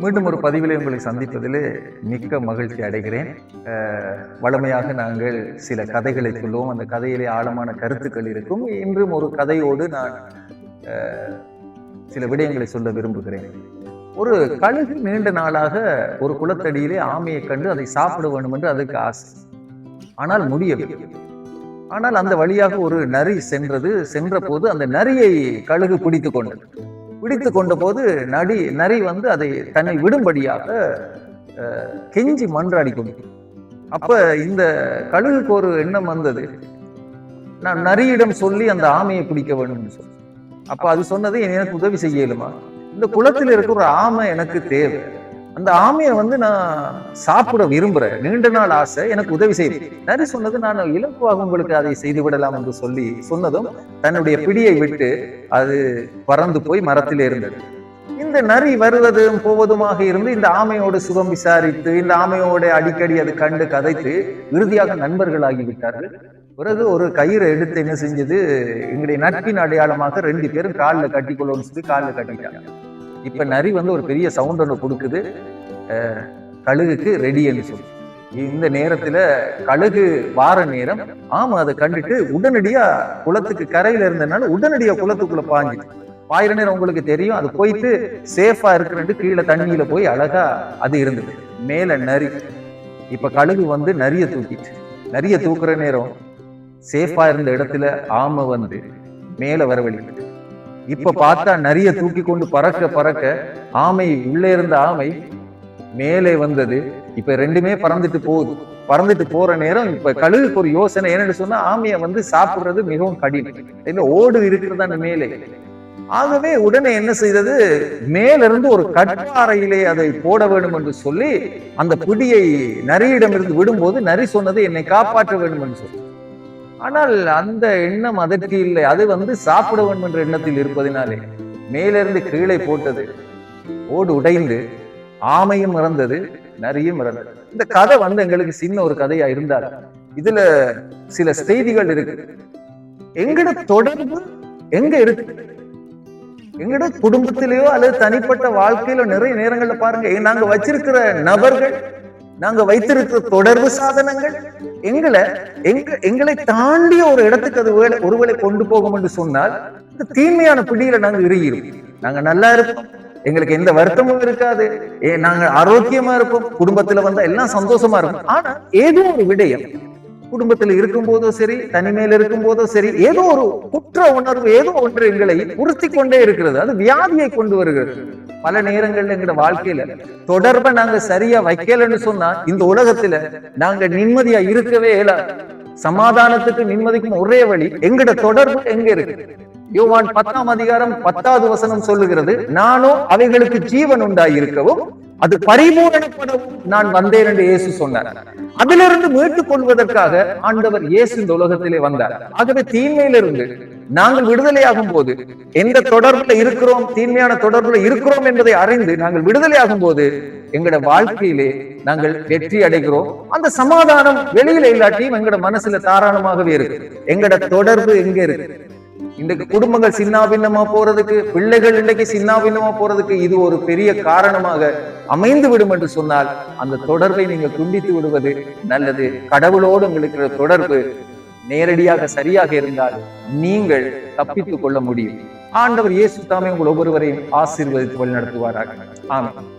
மீண்டும் ஒரு பதிவிலே உங்களை சந்திப்பதிலே மிக்க மகிழ்ச்சி அடைகிறேன். வழமையாக நாங்கள் சில கதைகளை சொல்லுவோம். அந்த கதையிலே ஆழமான கருத்துக்கள் இருக்கும். இன்றும் ஒரு கதையோடு நான் சில விடயங்களை சொல்ல விரும்புகிறேன். ஒரு கழுகு நீண்ட நாளாக ஒரு குளத்தடியிலே ஆமையை கண்டு அதை சாப்பிட வேண்டும் என்று அதுக்கு ஆசை. ஆனால் முடியவில்லை. ஆனால் அந்த வழியாக ஒரு நரி சென்ற போது அந்த நரியை கழுகு பிடித்து கொண்ட போது நரி அதை தன்னை விடும்படியாக கெஞ்சி மன்றாடி கொண்டு. அப்ப இந்த கழுகுக்கு ஒரு எண்ணம் வந்தது, நான் நரியிடம் சொல்லி அந்த ஆமையை பிடிக்க வேண்டும் சொல்லி. அப்ப அது சொன்னது, எனக்கு உதவி செய்ய இயலுமா? இந்த குளத்தில் இருக்கிற ஒரு ஆமை எனக்கு தேவை. அந்த ஆமையை நான் சாப்பிட விரும்புறேன், நீண்ட நாள் ஆசை, எனக்கு உதவி செய்ய. நரி சொன்னது, நான் இலக்குவாக உங்களுக்கு அதை செய்து விடலாம் என்று சொன்னதும் தன்னுடைய பிடியை விட்டு அது பறந்து போய் மரத்திலே இருந்தது. இந்த நரி வருவதும் போவதுமாக இருந்து இந்த ஆமையோடு சுகம் விசாரித்து, இந்த ஆமையோட அடிக்கடி அது கண்டு கதைத்து இறுதியாக நண்பர்களாகிவிட்டார்கள். பிறகு ஒரு கயிறை எடுத்து என்ன செஞ்சது, எங்களுடைய நட்பின் அடையாளமாக 2 பேரும் காலில் கட்டிக்கொள்ளணும்னு சொல்லி காலில் கட்டிட்டாங்க. இப்ப நரி ஒரு பெரிய சவுண்ட் ஒன்று கொடுக்குது, கழுகுக்கு ரெடி என்று சொல்லி. இந்த நேரத்துல கழுகு வார நேரம் ஆமா அதை கண்டுட்டு உடனடியா குளத்துக்கு கரையில இருந்ததுனால உடனடியா குளத்துக்குள்ள பாயிர நேரம் உங்களுக்கு தெரியும். அது போயிட்டு சேஃபா இருக்கிறது, கீழே தண்ணியில போய் அழகா அது இருந்தது. மேல நரி. இப்ப கழுகு நரிய தூக்குற நேரம் சேஃபா இருந்த இடத்துல ஆமை மேல வரவழிக்குது. இப்ப பார்த்தா நரிய தூக்கி கொண்டு பறக்க ஆமை உள்ளே இருந்த ஆமை மேலே வந்தது. இப்ப ரெண்டுமே பறந்துட்டு போற நேரம் இப்ப கழுகுக்கு ஒரு யோசனை என்னன்னு சொன்னா, ஆமையை சாப்பிடுறது மிகவும் கடினம், ஓடு இருக்கிறது அந்த மேலே. ஆகவே உடனே என்ன செய்தது, மேலிருந்து ஒரு கட்டாரையிலே அதை போட வேண்டும் என்று சொல்லி அந்த பிடியை நரியிடமிருந்து விடும்போது நரி சொன்னது, என்னை காப்பாற்ற வேண்டும் என்று சொல்லி. ஆனால் அந்த எண்ணம் அதற்கு இல்லை. அது சாப்பிட வேண்டும் என்ற எண்ணத்தில் இருப்பதினாலே மேலிருந்து கீழே போட்டது. ஓடு உடைந்து ஆமையும் இறந்தது, நரியும் இறந்தது. இந்த கதை எங்களுக்கு சின்ன ஒரு கதையா இருந்தால் இதுல சில செய்திகள் இருக்கு. எங்கட தொடர்பு எங்க இருக்கு? எங்கட குடும்பத்திலேயோ அல்லது தனிப்பட்ட வாழ்க்கையிலோ நிறைய நேரங்கள்ல பாருங்க, நாங்க வச்சிருக்கிற நபர்கள், நாங்க வைத்திருக்கிற தொடர்பு சாதனங்கள் எங்களை தாண்டிய ஒரு இடத்துக்கு அது ஒருவேளை கொண்டு போகும் என்று சொன்னால், இந்த தீமையான பிடியில நாங்க இறுகிறோம். நாங்க நல்லா இருப்போம், எங்களுக்கு எந்த வருத்தமும் இருக்காது, நாங்க ஆரோக்கியமா இருப்போம், குடும்பத்துல எல்லாம் சந்தோஷமா இருக்கும். ஆனா ஏதோ ஒரு விடயம் குடும்பத்தில் இருக்கும் போதோ சரி, தனிமையில் இருக்கும் போதோ சரி, ஏதோ ஒரு குற்ற உணர்வு, ஏதோ ஒன்று எங்களை உறுத்தி கொண்டே இருக்கிறது. அது வியாதியை கொண்டு வருகிறது. பல நேரங்கள்ல எங்க வாழ்க்கையில தொடர்பை நாங்க சரியா வைக்கலன்னு சொன்னா, இந்த உலகத்துல நாங்க நிம்மதியா இருக்கவே இயலாது. சமாதானத்துக்கு நிம்மதிக்கும் ஒரே வழி எங்கட தொடர்பு எங்க இருக்கு. யோவான் 10ஆம் அதிகாரம் 10வது வசனம் சொல்லுகிறது, நானோ அவைகளுக்கு ஜீவன் உண்டாயிருக்கவும் அது பரிபூரணப்படவும் நான் வந்தேன் என்று இயேசு சொன்னார். அதிலிருந்து மீட்டுக் கொள்வதற்காக ஆண்டவர் இயேசு இந்த உலகத்திலே வந்தார். ஆகவே தீமையிலிருந்து நாங்கள் விடுதலையாகும் போது, எந்த தொடர்புல இருக்கிறோம், தீமையான தொடர்புல இருக்கிறோம் என்பதை அறிந்து நாங்கள் விடுதலையாகும் போது எங்கட வாழ்க்கையிலே நாங்கள் வெற்றி அடைகிறோம். அந்த சமாதானம் வெளியில இல்லாட்டியும் எங்கட மனசுல தாராளமாகவே இருக்கு. எங்கட தொடர்பு எங்க இருக்கு? இன்றைக்கு குடும்பங்கள் சின்னாபின்னமா போறதுக்கு, பிள்ளைகள் இன்றைக்கு சின்னாபின்னமா போறதுக்கு இது ஒரு பெரிய காரணமாக அமைந்து விடும் என்று சொன்னால், அந்த தொடர்பை நீங்க துண்டித்து விடுவது நல்லது. கடவுளோடு உங்களுக்கு தொடர்பு நேரடியாக சரியாக இருந்தால் நீங்கள் தப்பித்துக் கொள்ள முடியும். ஆண்டவர் இயேசு தாமே உங்கள் ஒவ்வொருவரையும் ஆசீர்வதித்து வழிநடத்துவாராக. ஆமென்.